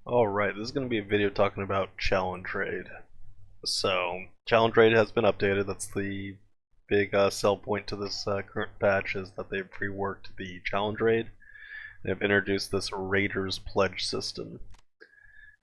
Alright, this is going to be a video talking about challenge raid. So, challenge raid has been updated. That's the big sell point to this current patch, is that they've reworked the challenge raid. They've introduced this Raiders Pledge system.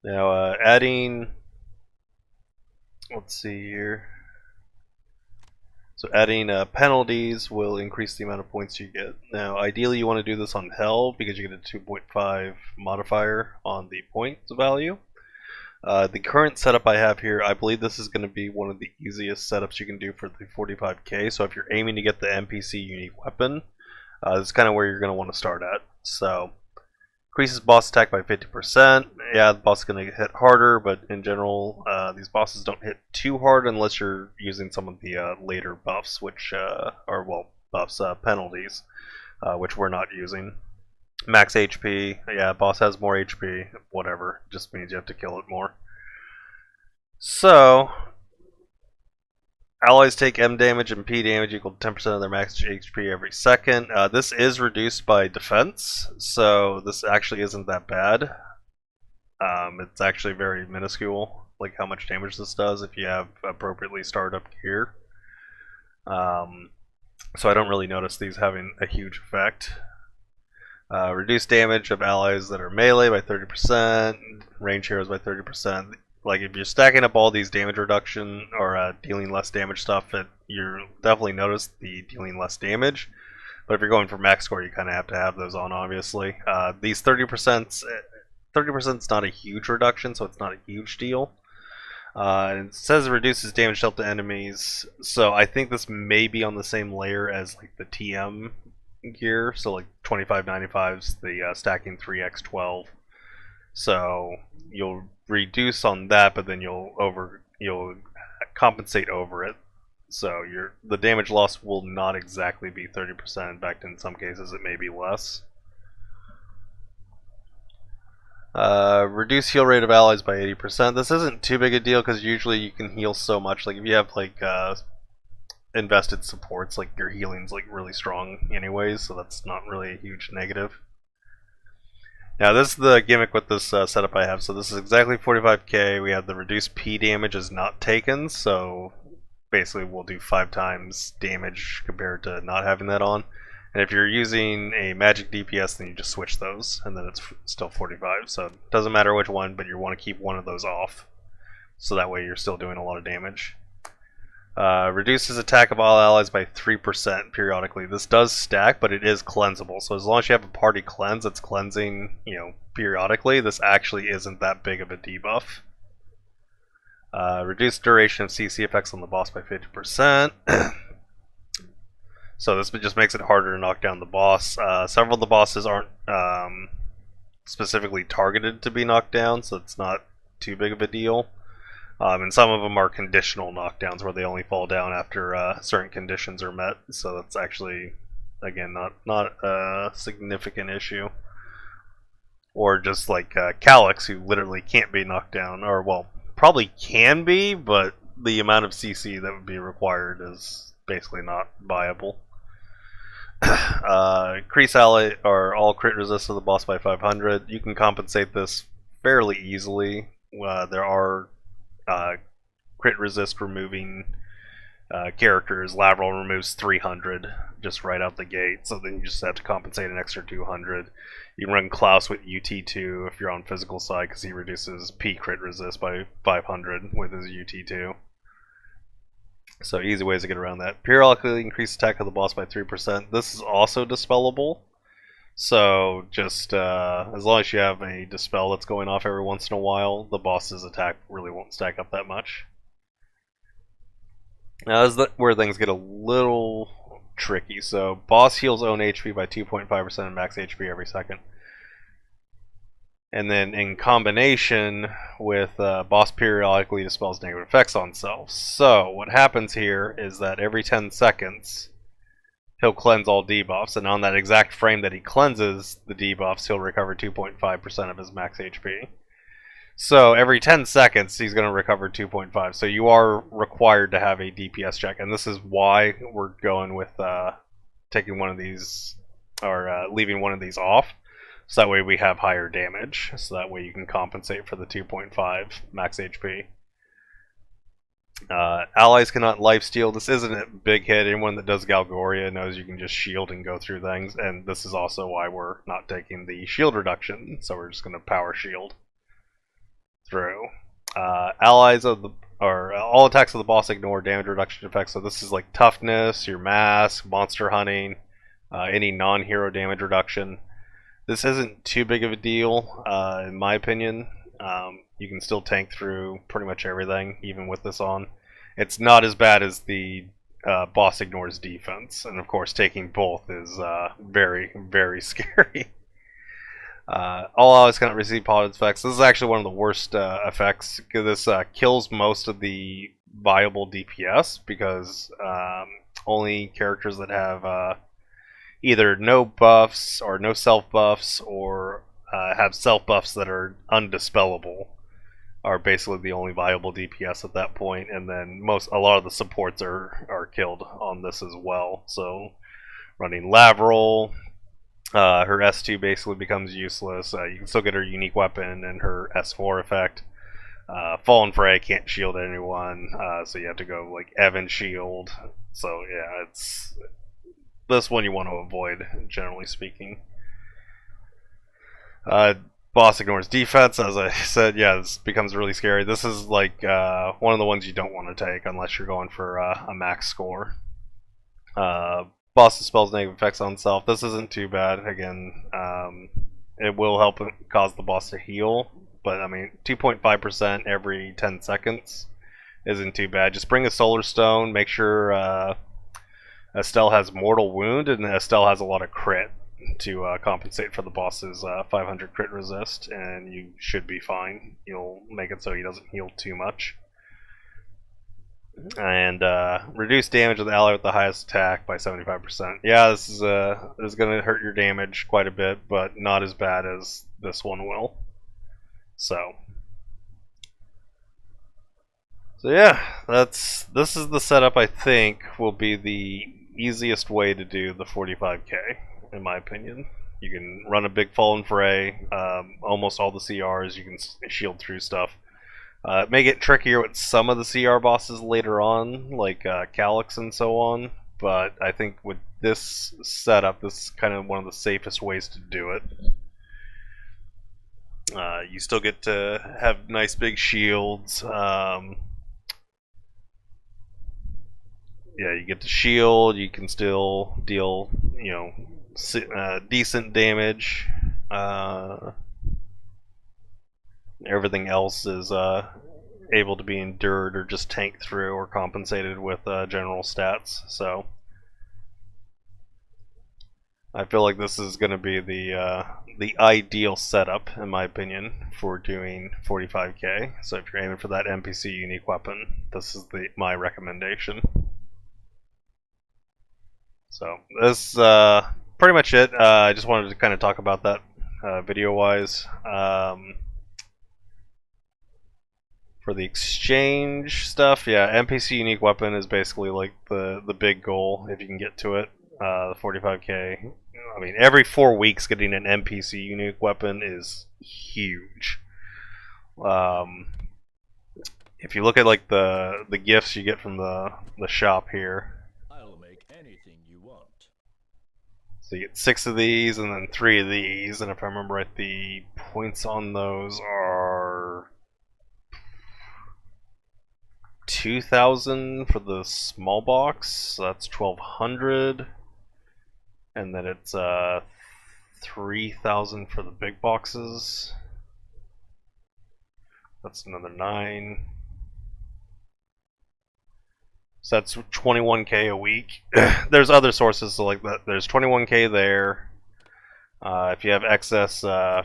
Now, let's see here. So adding penalties will increase the amount of points you get. Now, ideally you want to do this on Hell because you get a 2.5 modifier on the points value. The current setup I have here, I believe this is going to be one of the easiest setups you can do for the 45k. So if you're aiming to get the NPC unique weapon, this is kind of where you're going to want to start at. So increases boss attack by 50%. Yeah, the boss is going to hit harder, but in general, these bosses don't hit too hard unless you're using some of the later buffs, which penalties, which we're not using. Max HP. Yeah, boss has more HP. Whatever. Just means you have to kill it more. So, allies take M damage and P damage equal to 10% of their max HP every second. This is reduced by defense, so this actually isn't that bad. It's actually very minuscule, like how much damage this does if you have appropriately started up gear. So I don't really notice these having a huge effect. Reduce damage of allies that are melee by 30%, range heroes by 30%. Like if you're stacking up all these damage reduction or dealing less damage stuff, you definitely notice the dealing less damage. But if you're going for max score, you kind of have to have those on, obviously. These 30% is not a huge reduction, so it's not a huge deal. It says it reduces damage dealt to enemies, so I think this may be on the same layer as like the TM gear, so like 2595's the stacking 3x12. So you'll reduce on that, but then you'll compensate over it. So the damage loss will not exactly be 30%. In fact, in some cases, it may be less. Reduce heal rate of allies by 80%. This isn't too big a deal because usually you can heal so much. Like if you have like invested supports, like your healing's like really strong anyways, so that's not really a huge negative. Now this is the gimmick with this setup I have. So this is exactly 45k. We have the reduced P damage is not taken, so basically we'll do 5 times damage compared to not having that on. And if you're using a magic DPS, then you just switch those, and then it's still 45. So it doesn't matter which one, but you want to keep one of those off, so that way you're still doing a lot of damage. Reduces attack of all allies by 3% periodically. This does stack, but it is cleansable. So as long as you have a party cleanse that's cleansing, periodically, this actually isn't that big of a debuff. Reduced duration of CC effects on the boss by 50%. So this just makes it harder to knock down the boss. Several of the bosses aren't specifically targeted to be knocked down, so it's not too big of a deal. And some of them are conditional knockdowns where they only fall down after certain conditions are met. So that's actually, again, not a significant issue. Or just like Calyx, who literally can't be knocked down, or well, probably can be, but the amount of CC that would be required is basically not viable. Increase ally or all crit resist of the boss by 500. You can compensate this fairly easily. There are crit resist removing characters. Lateral removes 300 just right out the gate, so then you just have to compensate an extra 200. You can run Klaus with UT2 if you're on physical side because he reduces P crit resist by 500 with his UT2. So easy ways to get around that. Periodically increase attack of the boss by 3%. This is also dispellable. So just as long as you have a dispel that's going off every once in a while, the boss's attack really won't stack up that much. Now this is where things get a little tricky. So boss heals own HP by 2.5% and max HP every second. And then in combination with boss periodically dispels negative effects on self. So what happens here is that every 10 seconds he'll cleanse all debuffs, and on that exact frame that he cleanses the debuffs, he'll recover 2.5% of his max HP. So every 10 seconds he's going to recover 2.5. So you are required to have a DPS check, and this is why we're going with taking one of these or leaving one of these off. So that way we have higher damage. So that way you can compensate for the 2.5 max HP. Allies cannot lifesteal. This isn't a big hit. Anyone that does Galgoria knows you can just shield and go through things. And this is also why we're not taking the shield reduction. So we're just going to power shield through. Allies of the all attacks of the boss ignore damage reduction effects. So this is like toughness, your mask, monster hunting, any non-hero damage reduction. This isn't too big of a deal, in my opinion. You can still tank through pretty much everything, even with this on. It's not as bad as the boss ignores defense, and of course taking both is very, very scary. All allies cannot receive positive effects. This is actually one of the worst effects, because this kills most of the viable DPS, because only characters that have either no buffs or no self buffs, or have self buffs that are undispellable, are basically the only viable DPS at that point. And then a lot of the supports are killed on this as well. So running Lavril, her S2 basically becomes useless. You can still get her unique weapon and her S4 effect. Fallen Frey can't shield anyone, so you have to go like Evan shield. So yeah, it's this one you want to avoid, generally speaking. Boss ignores defense, as I said. Yeah, this becomes really scary. This is like one of the ones you don't want to take unless you're going for a max score. Boss dispels negative effects on self. This isn't too bad. Again, it will help cause the boss to heal, but I mean, 2.5% every 10 seconds isn't too bad. Just bring a solar stone. Make sure Estelle has mortal wound, and Estelle has a lot of crit to compensate for the boss's 500 crit resist, and you should be fine. You'll make it so he doesn't heal too much. And reduce damage of the ally with the highest attack by 75%. Yeah, this is going to hurt your damage quite a bit, but not as bad as this one will. So yeah, this is the setup I think will be the easiest way to do the 45k, in my opinion. You can run a big Fallen Fray, almost all the CRs, you can shield through stuff. It may get trickier with some of the CR bosses later on, like Calyx and so on, but I think with this setup, this is kind of one of the safest ways to do it. You still get to have nice big shields. Yeah, you get to shield, you can still deal, decent damage. Everything else is able to be endured or just tanked through or compensated with general stats. So I feel like this is going to be the ideal setup, in my opinion, for doing 45k. So if you're aiming for that NPC unique weapon, this is my recommendation. So this is pretty much it. I just wanted to kind of talk about that video-wise. For the exchange stuff, yeah, NPC unique weapon is basically like the big goal if you can get to it. The 45k. I mean, every 4 weeks getting an NPC unique weapon is huge. If you look at like the gifts you get from the shop here, I'll make anything you want. so you get 6 of these and then 3 of these, and if I remember right, the points on those are 2,000 for the small box, so that's 1,200, and then it's 3,000 for the big boxes. That's another 9. So that's 21k a week. There's other sources, so like that. There's 21k there. If you have excess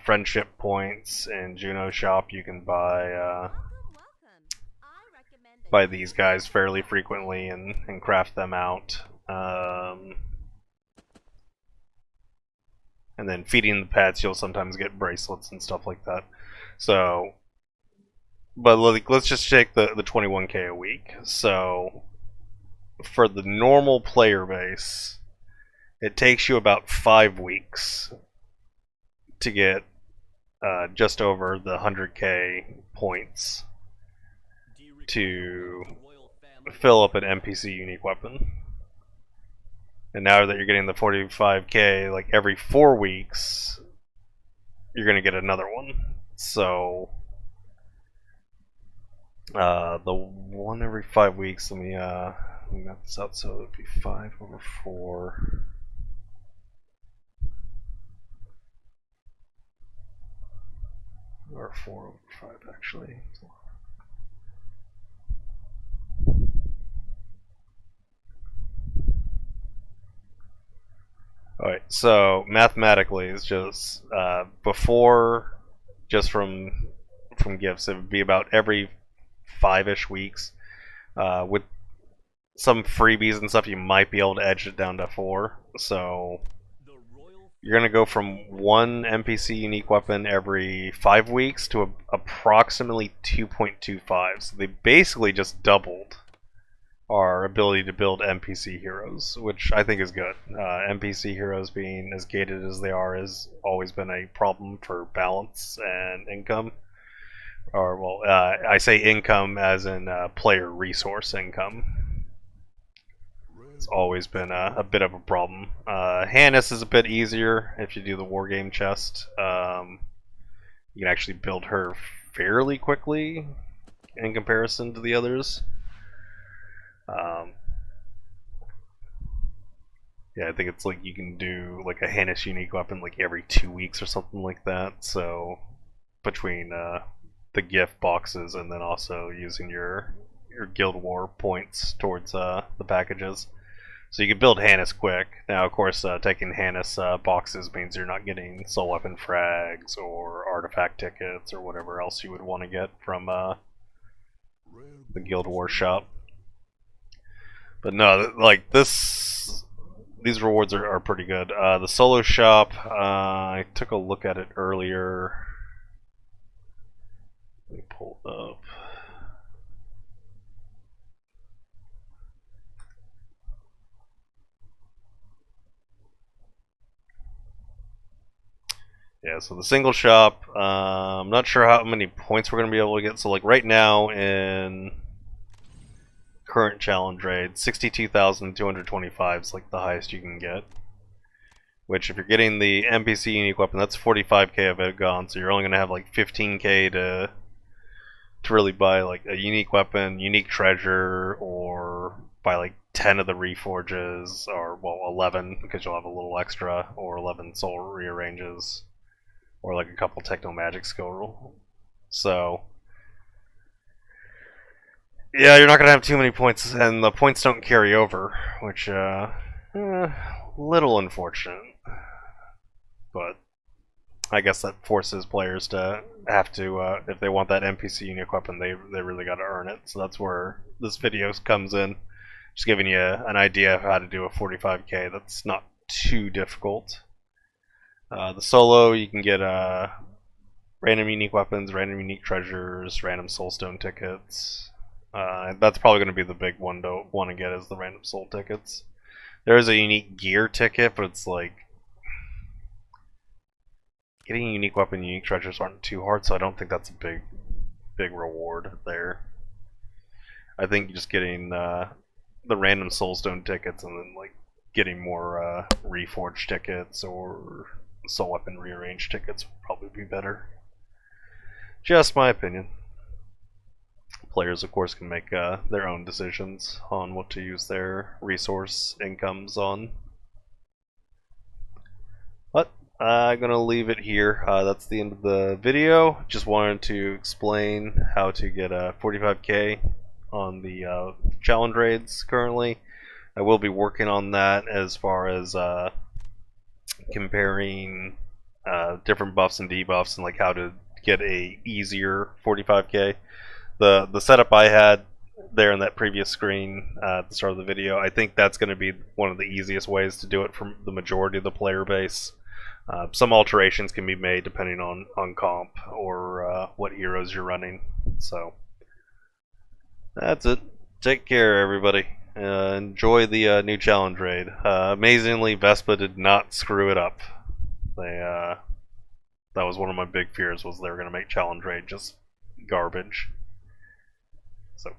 friendship points in Juno shop, you can buy these guys fairly frequently and craft them out. And then feeding the pets, you'll sometimes get bracelets and stuff like that. So, but let's just take the 21k a week. So for the normal player base, it takes you about 5 weeks to get just over the 100k points to fill up an NPC unique weapon. And now that you're getting the 45k, like every 4 weeks, you're gonna get another one. So the one every 5 weeks. Let me map this out. So it'd be 5 over 4. Or 4 over 5 actually. Alright, so mathematically it's just before, just from gifts, it would be about every 5-ish weeks. With some freebies and stuff, you might be able to edge it down to 4. So you're gonna go from 1 NPC unique weapon every 5 weeks to approximately 2.25. So they basically just doubled our ability to build NPC heroes, which I think is good. NPC heroes being as gated as they are has always been a problem for balance and income. Or, well, I say income as in player resource income. It's always been a bit of a problem. Hannes is a bit easier if you do the wargame chest. You can actually build her fairly quickly in comparison to the others. Yeah, I think it's like you can do like a Hannes unique weapon like every 2 weeks or something like that. So between the gift boxes and then also using your Guild War points towards the packages, so you can build Hannes quick. Now, of course, taking Hannes boxes means you're not getting soul weapon frags or artifact tickets or whatever else you would want to get from the Guild War shop. But no, like these rewards are pretty good. The solo shop, I took a look at it earlier. Let me pull it up. Yeah, so the single shop, I'm not sure how many points we're going to be able to get. So like right now in current challenge raid, 62,225 is like the highest you can get. Which, if you're getting the NPC unique weapon, that's 45k of it gone. So you're only gonna have like 15k to really buy like a unique weapon, unique treasure, or buy like 10 of the reforges, or well 11 because you'll have a little extra, or 11 soul rearranges, or like a couple techno magic skill roll. So yeah, you're not gonna have too many points, and the points don't carry over, which little unfortunate. But I guess that forces players to have to, if they want that NPC unique weapon, they really got to earn it. So that's where this video comes in, just giving you an idea of how to do a 45k. That's not too difficult. The solo, you can get random unique weapons, random unique treasures, random soulstone tickets. That's probably going to be the big one to want to get, is the random soul tickets. There is a unique gear ticket, but it's like getting a unique weapon, unique treasures aren't too hard, so I don't think that's a big reward there. I think just getting the random soulstone tickets and then like getting more reforged tickets or soul weapon rearranged tickets would probably be better. Just my opinion. Players, of course, can make their own decisions on what to use their resource incomes on. But I'm gonna leave it here. That's the end of the video. Just wanted to explain how to get a 45k on the challenge raids currently. I will be working on that as far as comparing different buffs and debuffs and like how to get a easier 45k. The setup I had there in that previous screen at the start of the video, I think that's going to be one of the easiest ways to do it for the majority of the player base. Some alterations can be made depending on comp or what heroes you're running. So that's it. Take care, everybody. Enjoy the new challenge raid. Amazingly, Vespa did not screw it up. They That was one of my big fears, was they were going to make challenge raid just garbage. So